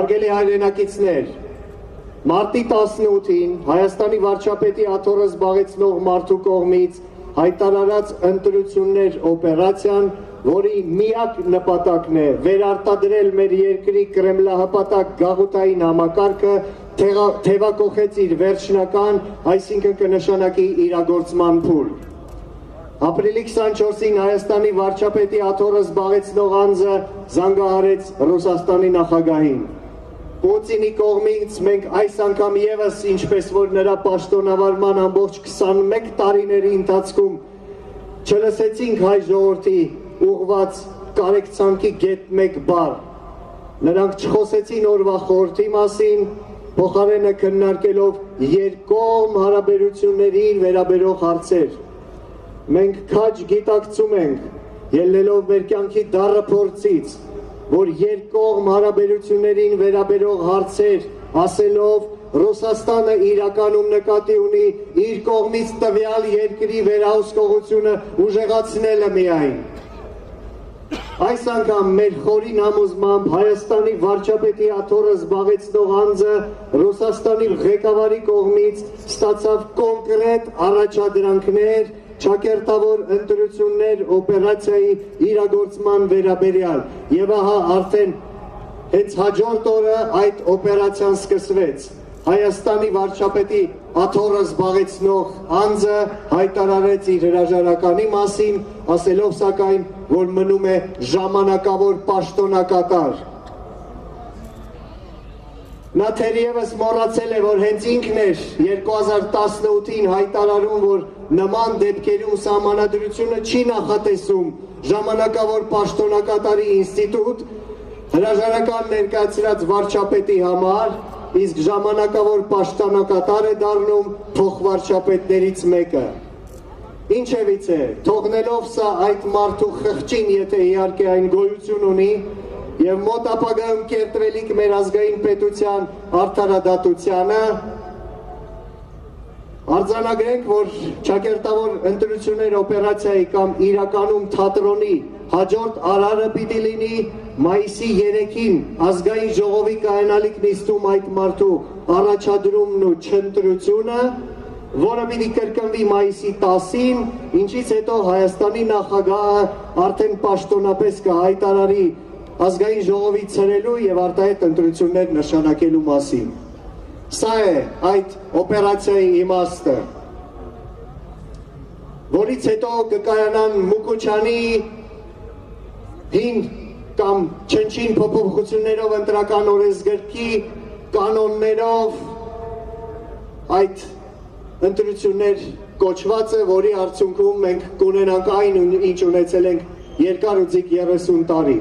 Հարգելի հայրենակիցներ, մարտի 18-ին Հայաստանի վարչապետի աթոռը զբաղեցնող մարդու կողմից հայտարարած ընտրություններ օպերացիան, որի միակ նպատակն է վերարտադրել մեր երկրի կրեմլահպատակ գաղութային համակարգը, թևակոխեց իր վերջնական, այսինքն կնշանակի իրագործման փուլ։ Ապրիլի 24-ին Հայաստանի վարչապետի աթոռը զբաղեցնող անձը զանգահարեց Ռուսաստանի նախագահին։ Պուտինի կողմից մենք այս անգամ ևս, ինչպես որ նրա պաշտոնավարման ամբողջ 21 տարիների ընթացքում չլսեցինք հայ ժողովրդի ուղղված կարեկցանքի գեթ մեկ բառ։ Նրանք չխոսեցին օրվա խորհրդի մասին, փոխարենը քննարկելով երկկողմ հարաբերություններին վերաբերող հարցեր։ Մենք քաջ գիտակցում ենք, ելնելով մեր կյանքի դառը փորձից, որ երկկողմ հարաբերություններին վերաբերող հարցեր ասելով Ռուսաստանը իրականում նկատի ունի իր կողմից տվյալ երկրի վերահսկողությունը ուժեղացնելը միայն։ Այս անգամ մեր խորին համոզմամբ Հայաստանի վարչապետի աթոռը զբաղեցնող անձը Ռուսաստանի ղեկավարի կողմից ստացավ կոնկրետ առաջադրանքներ ճակերտավոր ընտրություններ օպերացիայի իրագործման վերաբերյալ եւ ահա արդեն հենց հաջորդ օրը այդ օպերացիան սկսվեց։ Հայաստանի վարչապետի աթոռը զբաղեցնող անձը հայտարարեց իր հրաժարականի մասին, ասելով սակայն, որ մնում է ժամանակավոր պաշտոնակատար։ Նա թերևս մոռացել է, որ հենց ինքն էր 2018-ին հայտարարում, որ նման դեպքերում սահմանադրությունը չի նախատեսում ժամանակավոր պաշտոնակատարի ինստիտուտ, հրաժարական ներկայացրած վարչապետի համար, իսկ ժամանակավոր պաշտոնակատար է դառնում փոխվարչապետներից մեկը։ Ինչևից է, թողնելով սա այդ մարդու խղճին, եթե իհարկե այն գոյություն ունի, եւ մոտ ապագայում կերտվելիք մեր ազգային պետության արդարադատությանը, արձանագրենք, որ ճակերտավոր ընտրություններ օպերացիայի կամ իրականում թատրոնի հաջորդ արարը պիտի լինի մայիսի 3-ին ազգային ժողովի կայանալիք նիստում այդ մարդու առաջադրումն ու չընտրությունը, որը պիտի կրկնվի մայիսի 10-ին, ինչից հետո Հայաստանի նախագահը արդեն պաշտոնապես կհայտարարի ազգային ժողովի ցրելու եւ արտահայտ ընտրություններ նշանակելու մասին։ Սա է այդ օպերացիայի իմաստը, որից հետո կկայանան Մուկուչյանի հին կամ չնչին փոփոխություններով ընտրական օրենսգրքի կանոններով այդ ընտրություններ կոչվածը, որի արդյունքում մենք կունենանք այն, ինչ ունեցել ենք երկար ու ձիգ 30 տարի։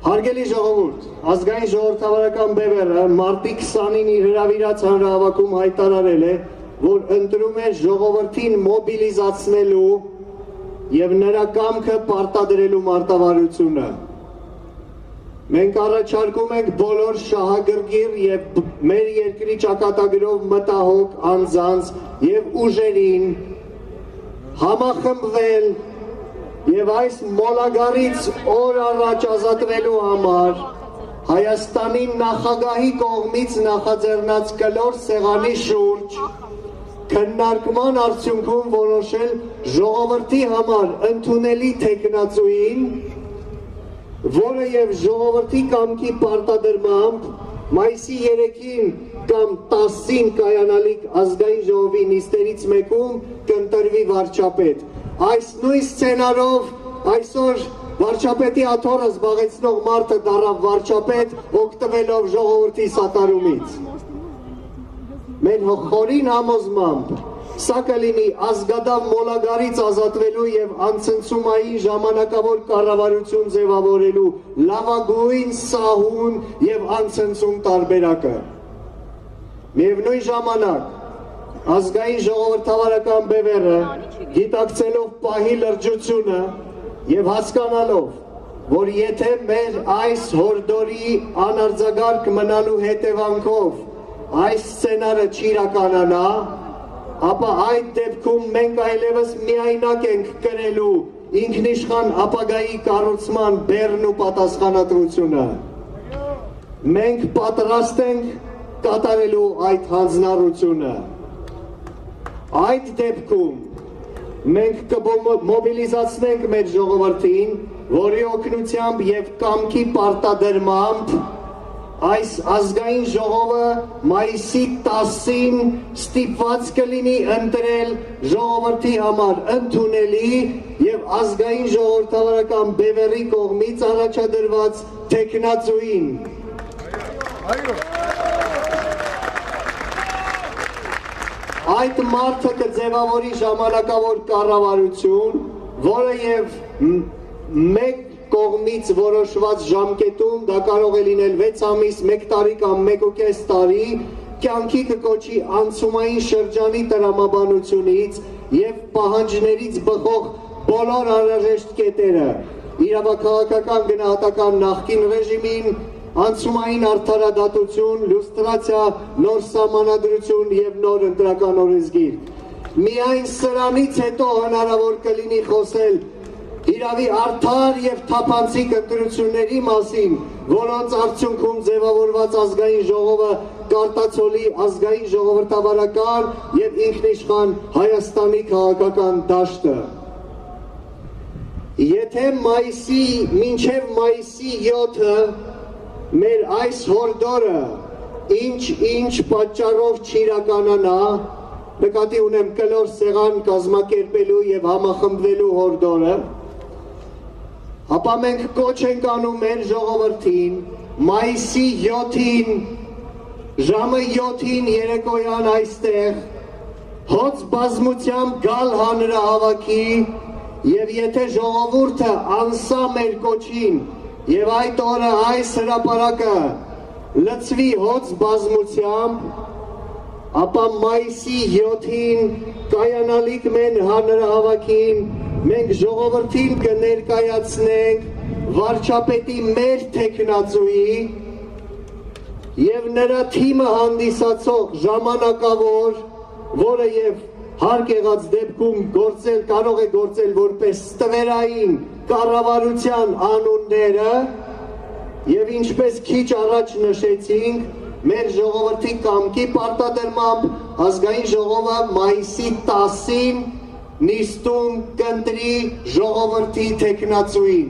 Հարգելի ժողովուրդ, ազգային ժողովրդավարական բևեռը մարտի 20-ին իր հրավիրած հանրահավաքում հայտարարել է, որ ընտրում է ժողովրդին մոբիլիզացնելու եւ նրա կամքը պարտադրելու մարտավարությունը։ Մենք առաջարկում ենք բոլոր շահագրգիռ եւ մեր երկրի ճակատագրով մտահոգ անձանց եւ ուժերին համախմբվել եւ այս մոլագարից օր առաջ ազատվելու համար Հայաստանի նախագահի կողմից նախաձեռնած կլոր սեղանի շուրջ քննարկման արդյունքում որոշել ժողովրդի համար ընդունելի թեկնածուին, որը եւ ժողովրդի կամքի պարտադրմամբ մայիսի 3-ին կամ 10-ին կայանալիք ազգային ժողովի նիստերից մեկում կընտրվի վարչապետ։ Այս նույն սցենարով այսօր վարչապետի աթոռը զբաղեցնող մարդը դառավ վարչապետ, օգտվելով ժողովրդի սատարումից։ Մեր խորին համոզմամբ սա կլինի ազգադավ մոլագարից ազատվելու եւ անցնցումային ժամանակավոր կառավարություն ձևավորելու լավագույն սահուն եւ անցնցում տարբերակը։ Միևնույն ժամանակ ազգային ժողովրդավարական բևեռը գիտակցելով պահի լրջությունը եւ հասկանալով, որ եթե մեր այս հորդորի անարձագարկ մնալու հետևանքով այս սցենարը չիրականանա, ապա այդ դեպքում մենք այլևս միայնակ ենք կրելու ինքնիշխան ապագայի կառուցման բեռն ու պատասխանատվությունը։ մենք պատրաստ ենք կատարելու այդ հանձնառությունը։ Այդ դեպքում մենք կմոբիլիզացնենք մեր ժողովրդին, որի օգնությամբ եւ կամքի պարտադրմամբ այս ազգային ժողովը մայիսի 10-ին ստիպված կլինի ընտրել ժողովրդի համար ընդունելի եւ ազգային ժողովրդավարական բևեռի կողմից առաջադրված տեխնացուին։ Այդ մարդը կձևավորի ժամանակավոր կառավարություն, որը եւ մեկ կողմից որոշված ժամկետում, դա կարող է լինել 6 ամիս, 1 տարի կամ 1.5 տարի, կյանքի կկոչի անցումային շրջանի տրամաբանությունից եւ պահանջներից բխող բոլոր անհրաժեշտ կետերը, իրավաքաղաքական գնահատական նախկին ռեժիմին, անցումային արդարադատություն, լյուստրացիա, նոր սահմանադրություն եւ նոր ընտրական օրենսգիր։ Միայն սրանից հետո հնարավոր կլինի խոսել իրավի արդար եւ թափանցիկ ընտրությունների մասին, որոնց արդյունքում ձևավորված ազգային ժողովը կարտացոլի ազգային ժողովրդավարական եւ ինքնիշխան Հայաստանի քաղաքական դաշտը։ Եթե մինչև մայիսի 7-ը մեր այս հորդորը ինչ պատճառով չիրականանա, նկատի ունեմ կլոր սեղան կազմակերպելու եւ համախմբվելու հորդորը, ապա մենք կոչ ենք անում մեր ժողովրդին մայիսի 7-ին ժամը 7-ին երեկոյան այստեղ հոծ բազմությամբ գալ հանրահավաքի եւ եթե ժողովուրդը անսա մեր կոչին եւ այդ օրը այս հրապարակը լցվի հոծ բազմությամբ, ապա մայիսի 7-ին կայանալիք մեր հանրահավաքին մենք ժողովրդին կներկայացնենք վարչապետի մեր տեխնացուի եւ նրա թիմը հանդիսացող ժամանակավոր, որը եւ հարկ եղած դեպքում կարող է գործել որպես ստվերային կառավարության անունները եւ ինչպես քիչ առաջ նշեցինք, մեր ժողովրդի կամքի պարտադրմամբ ազգային ժողովը մայիսի 10-ին նիստում կընտրի ժողովրդի տեխնացուին։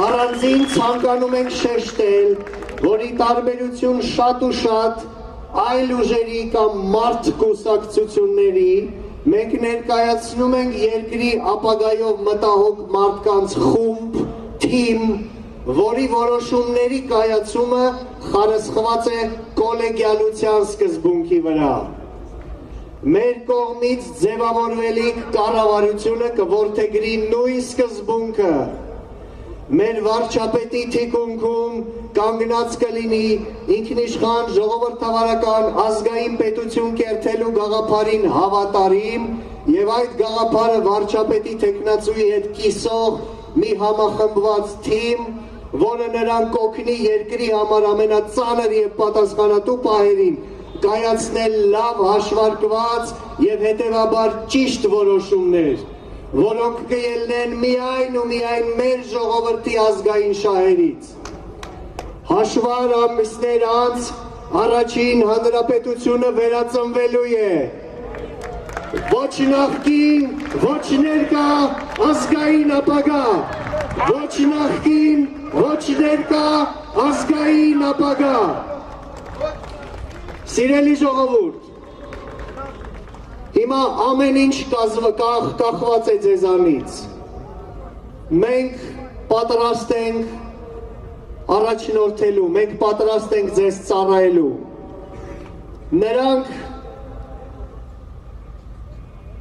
Առանձին ցանկանում ենք շեշտել, որ ի տարբերություն շատ ու շատ այլ ուժերի կամ մարդ կուսակցությունների, մենք ներկայացնում ենք երկրի ապագայով մտահոգ մարդկանց խումբ, թիմ, որի որոշումների կայացումը խարսխված է կոլեգիալության սկզբունքի վրա։ Մեր կողմից ձևավորվելիք կառավարությունը կորդեգրի նույն սկզբունքը։ Մեր վարչապետի թիկունքում կանգնած կլինի ինքնիշխան ժողովրդավարական ազգային պետություն կերտելու գաղափարին հավատարիմ եւ այդ գաղափարը վարչապետի տեխնացուի հետ կիսող մի համախմբված թիմ, որը նրան կօգնի երկրի համար ամենածանր եւ պատասխանատու պահերին կայացնել լավ հաշվարկված եւ հետեւաբար ճիշտ որոշումներ, որոնք կելնեն միայն ու միայն մեր ժողովրդի ազգային շահերից։ Հաշվար ամիսներ անց առաջին հանրապետությունը վերածնվելու է։ Ոչ նախկին, ոչ ներկա ազգային ապագա, ոչ նախկին, ոչ ներկա ազգային ապագա։ Սիրելի ժողովուրդ, հիմա ամեն ինչ կախված է ձեզանից։ Մենք պատրաստ ենք առաջնորդելու, մենք պատրաստ ենք ձեզ ծառայելու։ Նրանք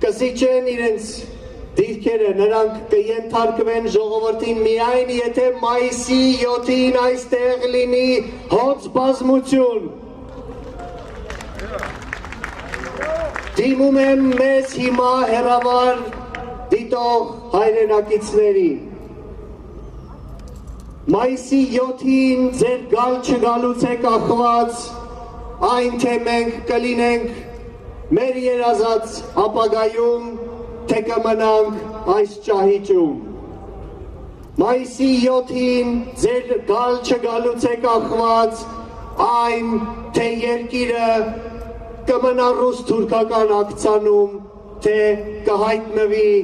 կզիջեն իրենց դիրքերը, նրանք կենթարկվեն ժողովրդին միայն եթե մայիսի 7-ին այստեղ լինի հոծ բազմություն։ Դիմում եմ մեզ հիմա հեռավար դիտող հայրենակիցներին։ Մայիսի 7-ին ձեր գալ չգալուց է կախված այն թե մենք կլինենք մեր երազած ապագայում, թե կմնանք այս ճահիճում։ Մայիսի 7-ին ձեր գալ չգալուց է կախված այն, թե երկիրը կմնա ռուս-թուրքական ակցանում, թե կհայտնվի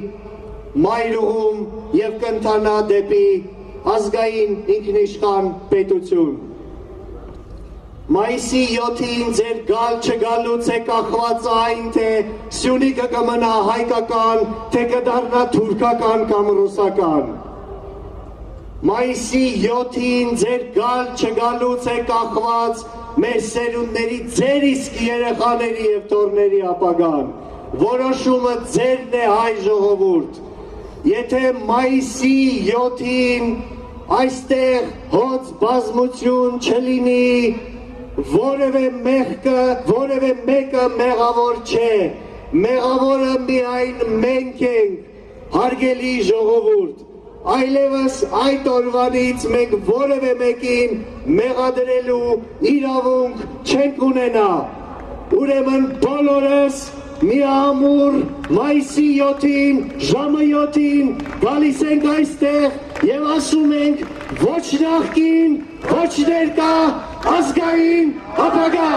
մայրուղում և կընթանա դեպի ազգային ինքնիշխան պետություն։ Մայիսի 7-ին ձեր գալ չգալուց է կախված այն, թե Սյունիքը կմնա հայկական, թե կդառնա թուրքական կամ ռուսական։ Մայիսի 7-ին ձեր գալ չգալուց է կախված մեր սերունդների, ձեր իսկ երեխաների և թոռների ապագան։ Որոշումը ձերն է, հայ ժողովուրդ։ Եթե մայիսի 7-ին այստեղ հոծ բազմություն չլինի, որևէ մեկը մեղավոր չէ, մեղավորը միայն մենք ենք, հարգելի ժողովուրդ, այլևս այդ օրվանից մենք որևէ մեկին մեղադրելու իրավունք չենք ունենա, ուրեմն բոլորս միամուռ մայիսի 7-ին, ժամը 7-ին գալիս ենք այստեղ և ասում ենք ոչ նախկին, ոչ ներկա, ազգային ապագա,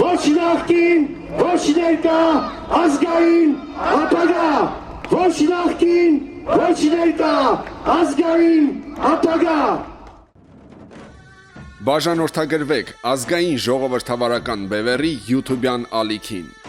ոչ նախկին, ոչ ներկա, ազգային ապագա, ոչ նախկին, ոչ ներկա, ազգային ապագա։ Բաժանորդագրվեք ազգային ժողովրդավարական բևեռի YouTube-յան ալիքին։